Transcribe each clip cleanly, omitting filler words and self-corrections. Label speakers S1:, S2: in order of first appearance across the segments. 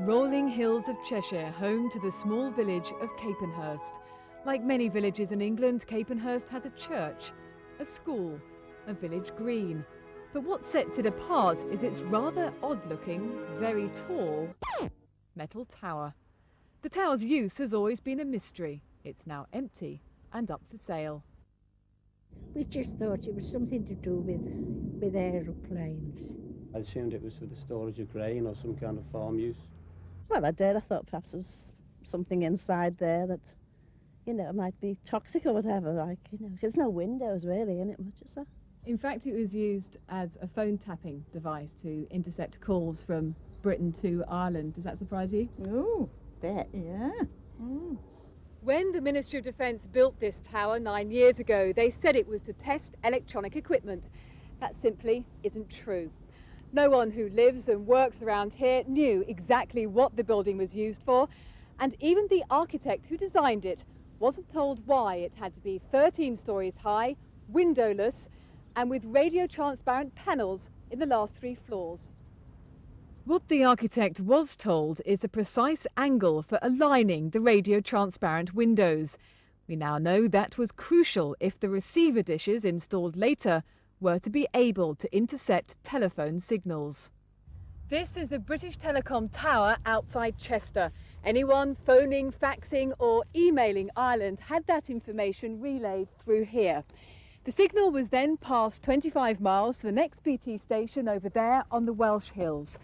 S1: rolling hills of Cheshire, home to the small village of Capenhurst. Like many villages in England, Capenhurst has a church, a school, a village green. But what sets it apart is its rather odd-looking, very tall metal tower. The tower's use has always been a mystery. It's now empty and up for sale.
S2: We just thought it was something to do with aeroplanes.
S3: I assumed it was for the storage of grain or some kind of farm use.
S4: Well, I did. I thought perhaps there was something inside there that, might be toxic or whatever, There's no windows really in it much, is there?
S1: In fact, it was used as a phone tapping device to intercept calls from Britain to Ireland. Does that surprise you?
S4: Oh, bet, yeah.
S1: When the Ministry of Defence built this tower 9 years ago, they said it was to test electronic equipment. That simply isn't true. No one who lives and works around here knew exactly what the building was used for, and even the architect who designed it wasn't told why it had to be 13 stories high, windowless, and with radio-transparent panels in the last 3 floors. What the architect was told is the precise angle for aligning the radio-transparent windows. We now know that was crucial if the receiver dishes installed later were to be able to intercept telephone signals. This is the British Telecom tower outside Chester. Anyone phoning, faxing or emailing Ireland had that information relayed through here. The signal was then passed 25 miles to the next BT station over there on the Welsh Hills.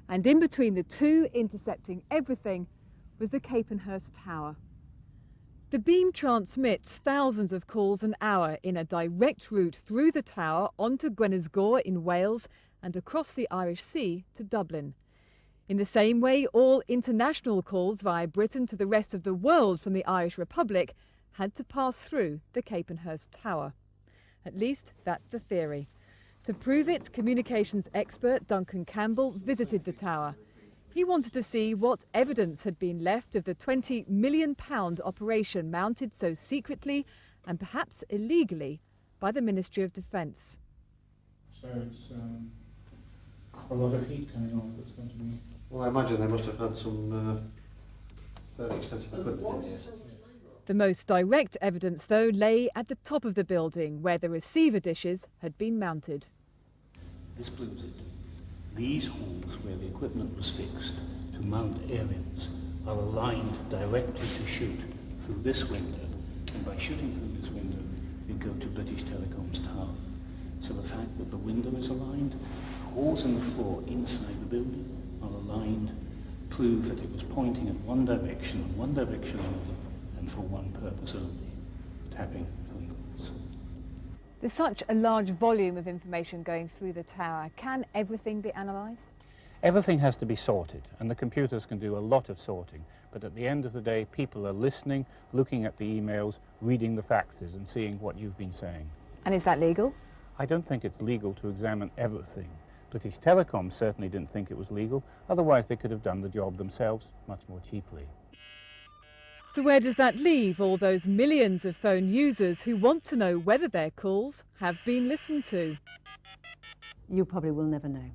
S1: And in between the two, intercepting everything, was the Capenhurst tower. The beam transmits thousands of calls an hour in a direct route through the tower onto Gwaenysgor in Wales and across the Irish Sea to Dublin. In the same way, all international calls via Britain to the rest of the world from the Irish Republic had to pass through the Capenhurst tower. At least that's the theory. To prove it, communications expert Duncan Campbell visited the tower. He wanted to see what evidence had been left of the £20 million operation mounted so secretly and perhaps illegally by the Ministry of Defence.
S5: So it's a lot of heat coming off that's going to be...
S6: Well, I imagine they must have had some fairly extensive equipment in here.
S1: The most direct evidence, though, lay at the top of the building, where the receiver dishes had been mounted.
S7: This proves it. These holes where the equipment was fixed to mount aerials are aligned directly to shoot through this window, and by shooting through this window, they go to British Telecom's tower. So the fact that the window is aligned, holes in the floor inside the building are aligned, prove that it was pointing in one direction and one direction only, and for one purpose only, tapping phone calls.
S1: There's such a large volume of information going through the tower. Can everything be analysed?
S8: Everything has to be sorted, and the computers can do a lot of sorting. But at the end of the day, people are listening, looking at the emails, reading the faxes and seeing what you've been saying.
S1: And is that legal?
S8: I don't think it's legal to examine everything. British Telecom certainly didn't think it was legal, otherwise they could have done the job themselves much more cheaply.
S1: So where does that leave all those millions of phone users who want to know whether their calls have been listened to?
S9: You probably will never know.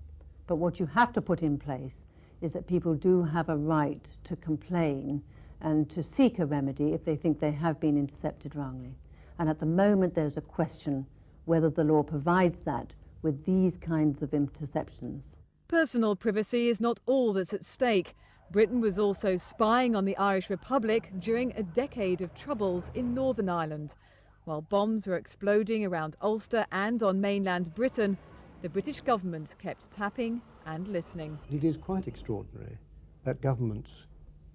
S9: But what you have to put in place is that people do have a right to complain and to seek a remedy if they think they have been intercepted wrongly. And at the moment there's a question whether the law provides that with these kinds of interceptions.
S1: Personal privacy is not all that's at stake. Britain was also spying on the Irish Republic during a decade of troubles in Northern Ireland. While bombs were exploding around Ulster and on mainland Britain, the British government kept tapping and listening.
S10: It is quite extraordinary that governments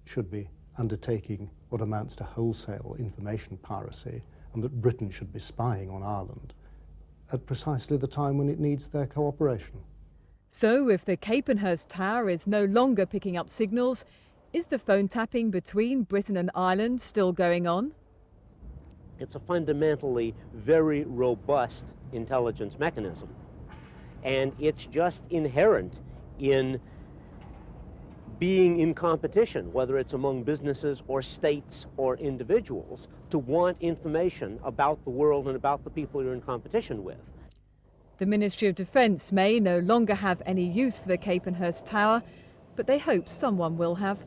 S10: should be undertaking what amounts to wholesale information piracy, and that Britain should be spying on Ireland at precisely the time when it needs their cooperation.
S1: So if the Capenhurst tower is no longer picking up signals, is the phone tapping between Britain and Ireland still going on?
S11: It's a fundamentally very robust intelligence mechanism. And it's just inherent in being in competition, whether it's among businesses or states or individuals, to want information about the world and about the people you're in competition with.
S1: The Ministry of Defence may no longer have any use for the Capenhurst tower, but they hope someone will have.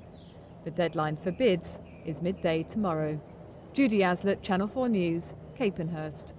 S1: The deadline for bids is midday tomorrow. Judy Aslett, Channel 4 News, Capenhurst.